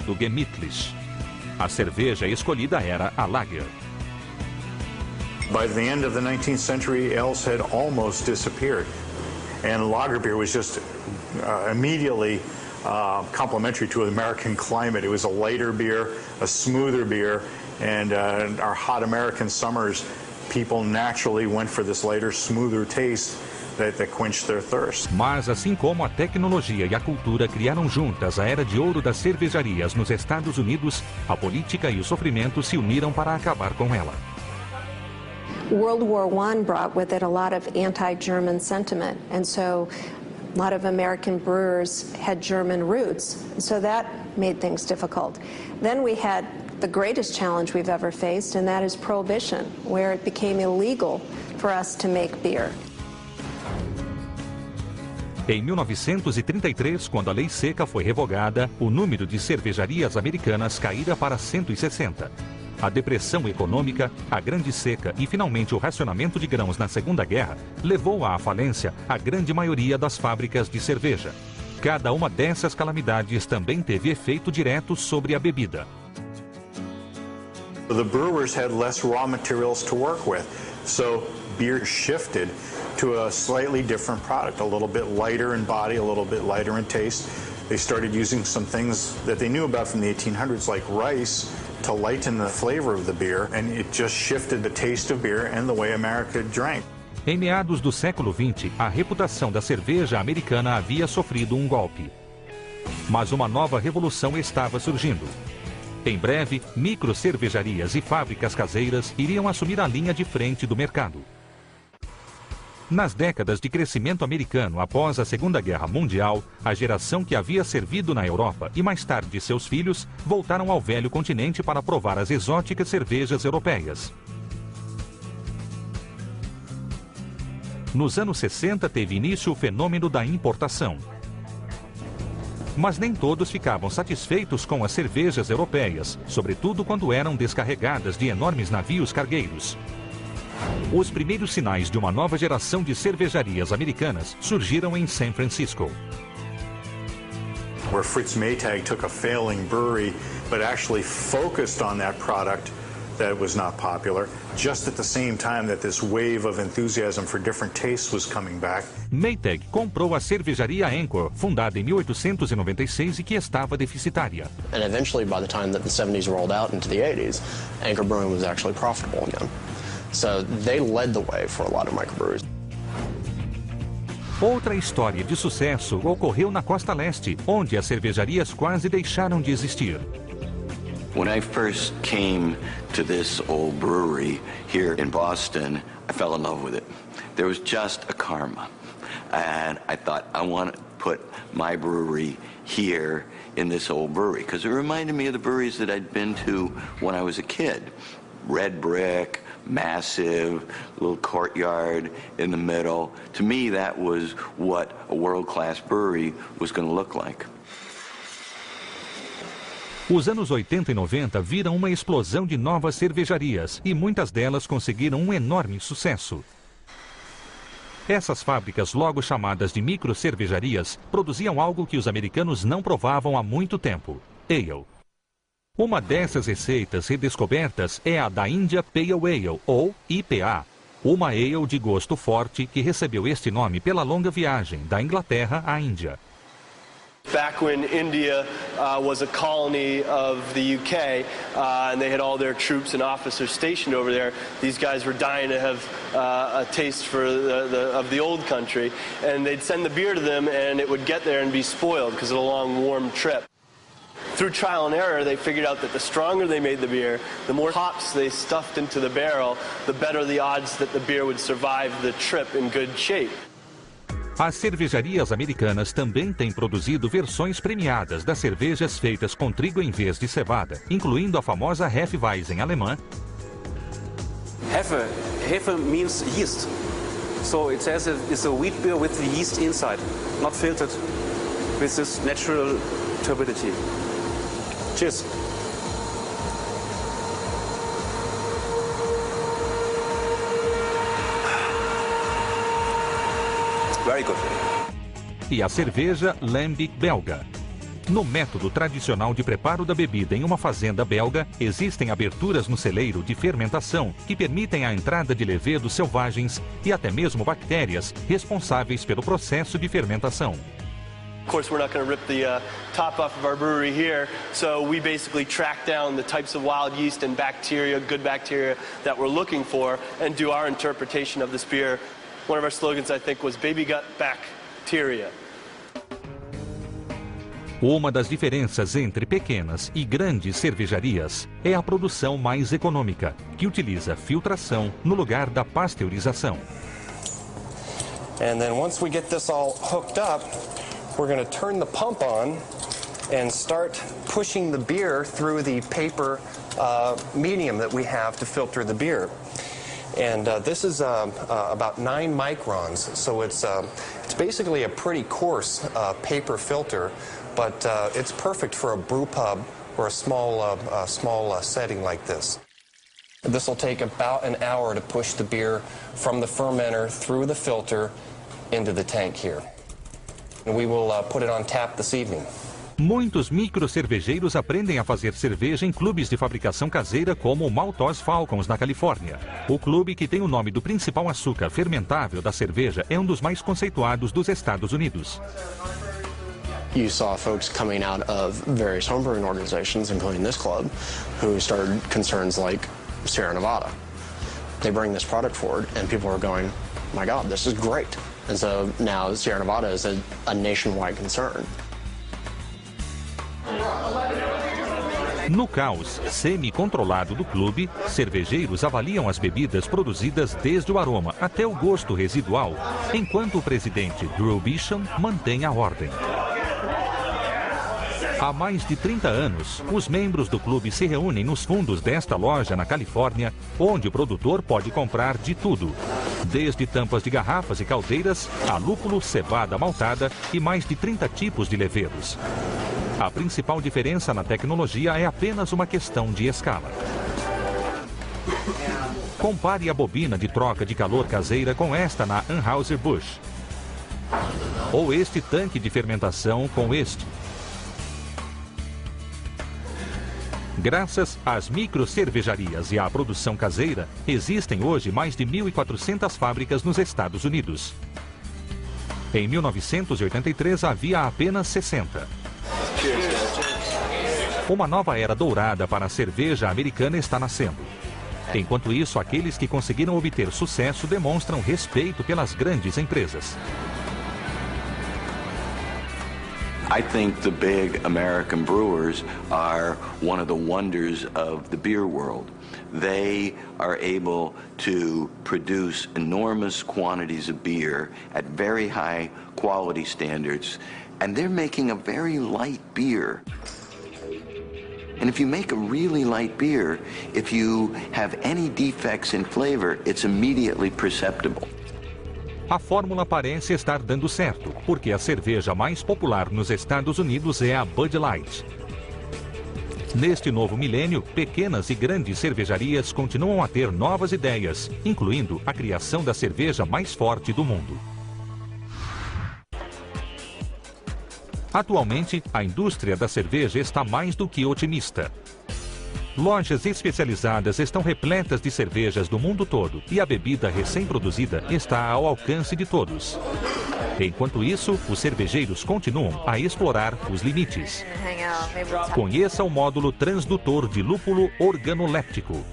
do Gemütlich. A cerveja escolhida era a Lager. By the end of the 19th century, ales had almost disappeared, and lager beer was just immediately complementary to the American climate. It was a lighter beer, a smoother beer, and our hot American summers, people naturally went for this lighter, smoother taste that quenched their thirst. Mas assim como a tecnologia e a cultura criaram juntas a era de ouro das cervejarias nos Estados Unidos, a política e o sofrimento se uniram para acabar com ela. World War I brought with it a lot of anti-German sentiment, and so a lot of American brewers had German roots, so that made things difficult. Then we had the greatest challenge we've ever faced, and that is prohibition, where it became illegal for us to make beer. Em 1933, quando a lei seca foi revogada, o número de cervejarias americanas caíra para 160. A depressão econômica, a grande seca e finalmente o racionamento de grãos na Segunda Guerra levou à falência a grande maioria das fábricas de cerveja. Cada uma dessas calamidades também teve efeito direto sobre a bebida. The brewers had less raw materials to work with, so beer shifted to a slightly different product, a little bit lighter in body, a little bit lighter in taste. They started using some things that they knew about from the 1800s, like rice, to lighten the flavor of the beer, and it just shifted the taste of beer and the way America drank. Em meados do século XX, a reputação da cerveja americana havia sofrido um golpe. Mas uma nova revolução estava surgindo. Em breve, microcervejarias e fábricas caseiras iriam assumir a linha de frente do mercado. Nas décadas de crescimento americano após a Segunda Guerra Mundial, a geração que havia servido na Europa e mais tarde seus filhos voltaram ao velho continente para provar as exóticas cervejas europeias. Nos anos 60 teve início o fenômeno da importação. Mas nem todos ficavam satisfeitos com as cervejas europeias, sobretudo quando eram descarregadas de enormes navios cargueiros. Os primeiros sinais de uma nova geração de cervejarias americanas surgiram em São Francisco. Where Fritz Maytag took a failing brewery, but actually focused on that product that was not popular, just at the same time that this wave of enthusiasm for different tastes was coming back. Maytag comprou a cervejaria Anchor, fundada em 1896 e que estava deficitária. And eventually, by the time that the 70s rolled out into the 80s, Anchor Brewing was actually profitable again. So they led the way for a lot of microbreweries. Outra história de sucesso ocorreu na Costa Leste, onde as cervejarias quase deixaram de existir. When I first came to this old brewery here in Boston, I fell in love with it. There was just a karma. And I thought, I want to put my brewery here in this old brewery, because it reminded me of the breweries that I'd been to when I was a kid. Red brick, massive, little courtyard in the middle. To me, that was what a world-class brewery was going to look like. Os anos 80 e 90 viram uma explosão de novas cervejarias e muitas delas conseguiram um enorme sucesso. Essas fábricas, logo chamadas de microcervejarias, produziam algo que os americanos não provavam há muito tempo: ale. Uma dessas receitas redescobertas é a da India Pale Ale, ou IPA, uma ale de gosto forte que recebeu este nome pela longa viagem da Inglaterra à Índia. Back when India was a colony of the UK and they had all their troops and officers stationed over there, these guys were dying to have a taste for of the old country, and they'd send the beer to them and it would get there and be spoiled because of a long warm trip. Through trial and error, they figured out that the stronger they made the beer, the more hops they stuffed into the barrel, the better the odds that the beer would survive the trip in good shape. As cervejarias americanas também têm produzido versões premiadas das cervejas feitas com trigo em vez de cevada, incluindo a famosa Hefeweizen alemã. Hefe means yeast. So it says it's a wheat beer with the yeast inside, not filtered with this natural turbidity. Cheers. Very good. E a cerveja Lambic belga. No método tradicional de preparo da bebida em uma fazenda belga, existem aberturas no celeiro de fermentação que permitem a entrada de levedos selvagens e até mesmo bactérias responsáveis pelo processo de fermentação. Of course, we're not going to rip the top off of our brewery here, so we basically track down the types of wild yeast and bacteria, good bacteria, that we're looking for and do our interpretation of this beer. One of our slogans, I think, was baby gut bacteria. Uma das diferenças entre pequenas e grandes cervejarias é a produção mais econômica, que utiliza filtração no lugar da pasteurização. And then once we get this all hooked up, we're going to turn the pump on and start pushing the beer through the paper medium that we have to filter the beer. And this is about 9 microns, so it's basically a pretty coarse paper filter, but it's perfect for a brew pub or a small setting like this. This will take about an hour to push the beer from the fermenter through the filter into the tank here. And we will put it on tap this evening. Muitos microcervejeiros aprendem a fazer cerveja em clubes de fabricação caseira como o Maltose Falcons, na Califórnia. O clube, que tem o nome do principal açúcar fermentável da cerveja, é um dos mais conceituados dos Estados Unidos. You saw folks coming out of various homebrewing organizations, including this club, who started concerns like Sierra Nevada. They bring this product forward and people are going, my God, this is great. And so now Sierra Nevada is a nationwide concern. No caos semi-controlado do clube, cervejeiros avaliam as bebidas produzidas desde o aroma até o gosto residual, enquanto o presidente Drew Bisham mantém a ordem. Há mais de 30 anos, os membros do clube se reúnem nos fundos desta loja na Califórnia, onde o produtor pode comprar de tudo, desde tampas de garrafas e caldeiras a lúpulo, cevada maltada e mais de 30 tipos de levedos. A principal diferença na tecnologia é apenas uma questão de escala. Compare a bobina de troca de calor caseira com esta na Anheuser-Busch. Ou este tanque de fermentação com este. Graças às microcervejarias e à produção caseira, existem hoje mais de 1.400 fábricas nos Estados Unidos. Em 1983 havia apenas 60. Uma nova era dourada para a cerveja americana está nascendo. Enquanto isso, aqueles que conseguiram obter sucesso demonstram respeito pelas grandes empresas. I think the big American brewers are one of the wonders of the beer world. They are able to produce enormous quantities of beer at very high quality standards, and they're making a very light beer. And if you make a really light beer, if you have any defects in flavor, it's immediately perceptible. A fórmula parece estar dando certo, porque a cerveja mais popular nos Estados Unidos é a Bud Light. Neste novo milênio, pequenas e grandes cervejarias continuam a ter novas ideias, incluindo a criação da cerveja mais forte do mundo. Atualmente, a indústria da cerveja está mais do que otimista. Lojas especializadas estão repletas de cervejas do mundo todo e a bebida recém-produzida está ao alcance de todos. Enquanto isso, os cervejeiros continuam a explorar os limites. Conheça o módulo transdutor de lúpulo organoléptico.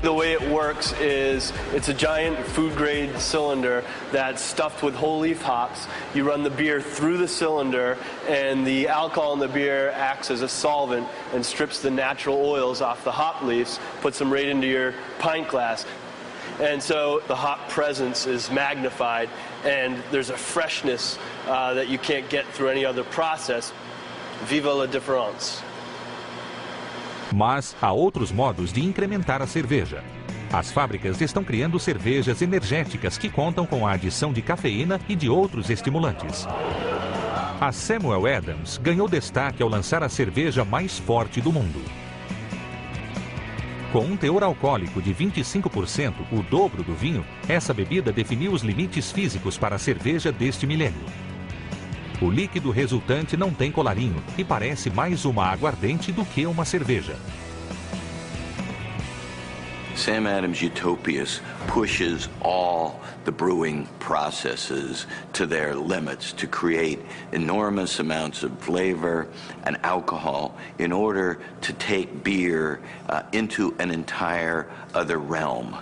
The way it works is it's a giant food-grade cylinder that's stuffed with whole leaf hops. You run the beer through the cylinder, and the alcohol in the beer acts as a solvent and strips the natural oils off the hop leaves, puts them right into your pint glass. And so the hop presence is magnified, and there's a freshness that you can't get through any other process. Viva la différence! Mas há outros modos de incrementar a cerveja. As fábricas estão criando cervejas energéticas que contam com a adição de cafeína e de outros estimulantes. A Samuel Adams ganhou destaque ao lançar a cerveja mais forte do mundo. Com um teor alcoólico de 25%, o dobro do vinho, essa bebida definiu os limites físicos para a cerveja deste milênio. O líquido resultante não tem colarinho e parece mais uma aguardente do que uma cerveja. Sam Adams Utopias pushes all the brewing processes to their limits to create enormous amounts of flavor and alcohol in order to take beer into an entire other realm.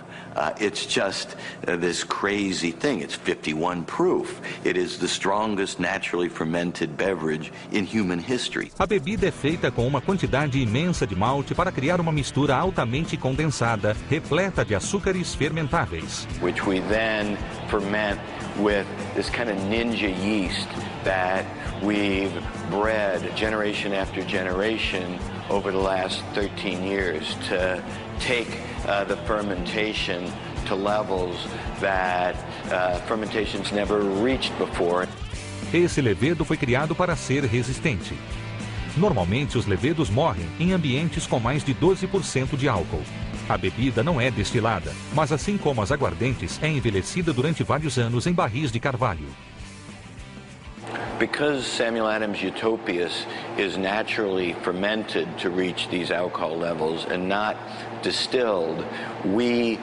It's just this crazy thing. It's 51 proof. It is the strongest naturally fermented beverage in human history. A bebida é feita com uma quantidade imensa de malte para criar uma mistura altamente condensada, repleta de açúcares fermentáveis. Which we then ferment with this kind of ninja yeast that we've bred generation after generation over the last 13 years to take the fermentation to levels that fermentations never reached before. Esse levedo foi criado para ser resistente. Normalmente, os levedos morrem em ambientes com mais de 12% de álcool. A bebida não é destilada, mas assim como as aguardentes, é envelhecida durante vários anos em barris de carvalho. Because Samuel Adams Utopias is naturally fermented to reach these alcohol levels and not distilled, we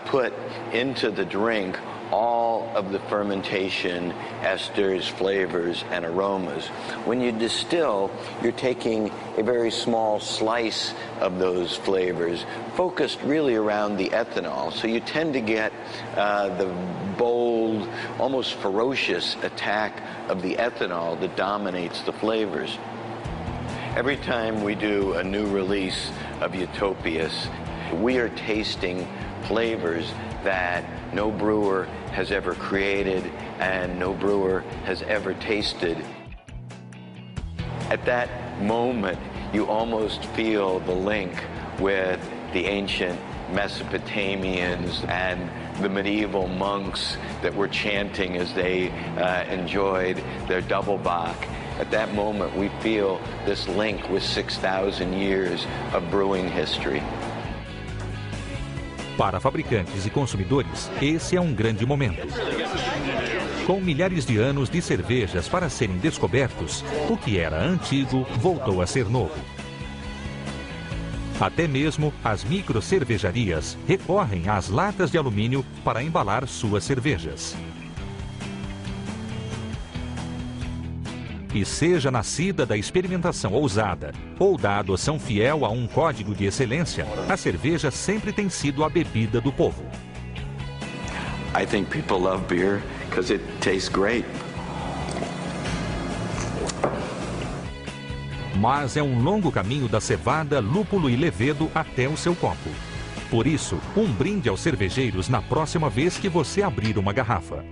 put into the drink all of the fermentation, esters, flavors, and aromas. When you distill, you're taking a very small slice of those flavors, focused really around the ethanol. So you tend to get the bold, almost ferocious attack of the ethanol that dominates the flavors. Every time we do a new release of Utopias, we are tasting flavors that no brewer has ever created and no brewer has ever tasted. At that moment, you almost feel the link with the ancient Mesopotamians and the medieval monks that were chanting as they enjoyed their double bock. At that moment, we feel this link with 6,000 years of brewing history. Para fabricantes e consumidores, esse é um grande momento. Com milhares de anos de cervejas para serem descobertos, o que era antigo voltou a ser novo. Até mesmo as microcervejarias recorrem às latas de alumínio para embalar suas cervejas. E seja nascida da experimentação ousada ou da adoção fiel a um código de excelência, a cerveja sempre tem sido a bebida do povo. I think people love beer because it tastes great. Mas é um longo caminho da cevada, lúpulo e levedo até o seu copo. Por isso, um brinde aos cervejeiros na próxima vez que você abrir uma garrafa.